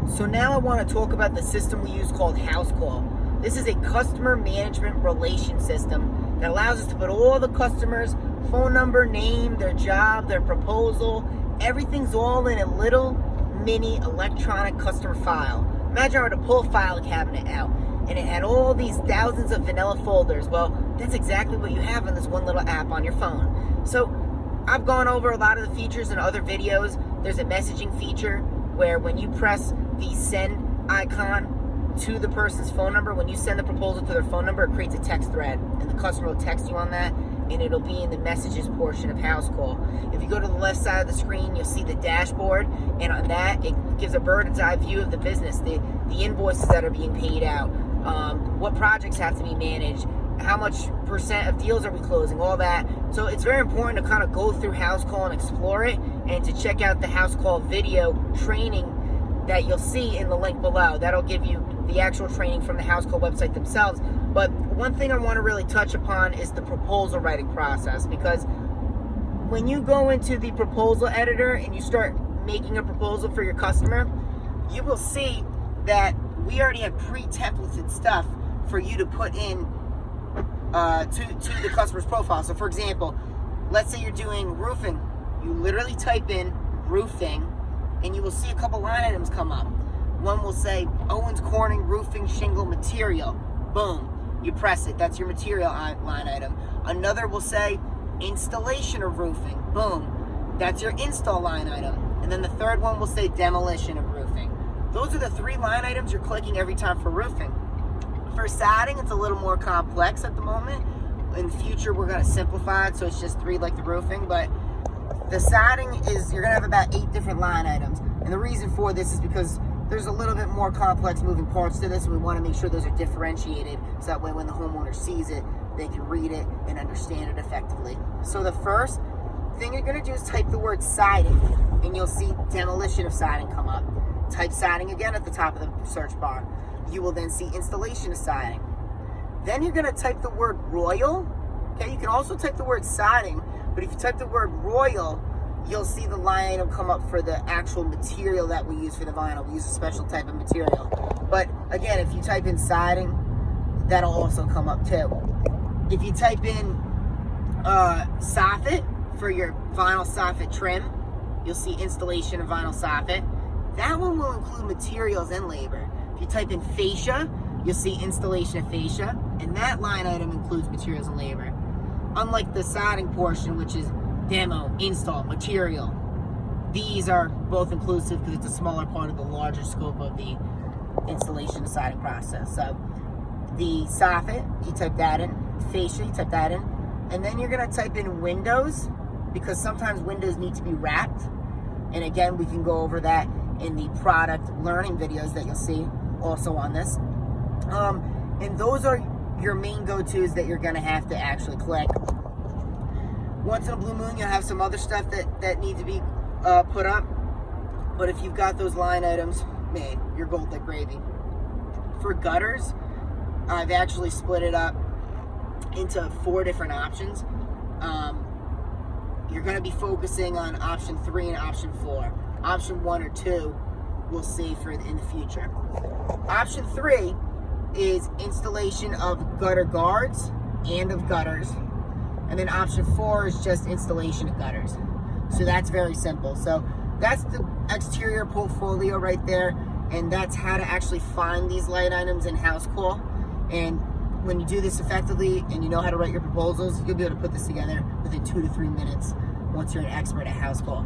So now I want to talk about the system we use called Housecall. This is a customer management relation system that allows us to put all the customers' phone number, name, their job, their proposal, everything's all in a little mini electronic customer file. Imagine I were to pull a file cabinet out and it had all these thousands of vanilla folders. Well, that's exactly what you have in this one little app on your phone. So I've gone over a lot of the features in other videos. There's a messaging feature where when you press the send icon to the person's phone number, when you send the proposal to their phone number, it creates a text thread and the customer will text you on that, and it'll be in the messages portion of Housecall. If you go to the left side of the screen, you'll see the dashboard, and on that it gives a bird's eye view of the business, the invoices that are being paid out, what projects have to be managed, how much percent of deals are we closing, all that. So it's very important to kind of go through Housecall and explore it, and to check out the Housecall video training that you'll see in the link below. That'll give you the actual training from the Housecall website themselves. But one thing I want to really touch upon is the proposal writing process, because when you go into the proposal editor and you start making a proposal for your customer, you will see that we already have pre-templated stuff for you to put in to the customer's profile. So for example, let's say you're doing roofing. You literally type in roofing and you will see a couple line items come up. One will say Owens Corning roofing shingle material. Boom, you press it, that's your material line item. Another will say installation of roofing. Boom, that's your install line item. And then the third one will say demolition of roofing. Those are the 3 line items you're clicking every time for roofing. For siding, it's a little more complex at the moment. In the future, we're going to simplify it, so it's just 3 like the roofing. But the siding is, you're going to have about 8 different line items. And the reason for this is because there's a little bit more complex moving parts to this, and we want to make sure those are differentiated, so that way when the homeowner sees it, they can read it and understand it effectively. So the first thing you're going to do is type the word siding, and you'll see demolition of siding come up. Type siding again at the top of the search bar. You will then see installation of siding. Then you're going to type the word royal. Okay, you can also type the word siding, but if you type the word royal, you'll see the line item come up for the actual material that we use for the vinyl. We use a special type of material. But again, if you type in siding, that'll also come up too. If you type in soffit for your vinyl soffit trim, you'll see installation of vinyl soffit. That one will include materials and labor. If you type in fascia, you'll see installation of fascia, and that line item includes materials and labor. Unlike the siding portion, which is demo, install, material, these are both inclusive because it's a smaller part of the larger scope of the installation of siding process. So the soffit, you type that in, fascia, you type that in, and then you're going to type in windows, because sometimes windows need to be wrapped. And again, we can go over that in the product learning videos that you'll see also on this. And those are your main go-tos that you're going to have to actually click. Once in a blue moon, you'll have some other stuff that need to be put up. But if you've got those line items, man, you're gold like gravy. For gutters, I've actually split it up into 4 different options. You're going to be focusing on option 3 and option 4. Option 1 or 2 we'll see for in the future. Option 3 is installation of gutter guards and of gutters. And then option 4 is just installation of gutters. So that's very simple. So that's the exterior portfolio right there. And that's how to actually find these line items in Housecall. And when you do this effectively and you know how to write your proposals, you'll be able to put this together within 2 to 3 minutes once you're an expert at Housecall.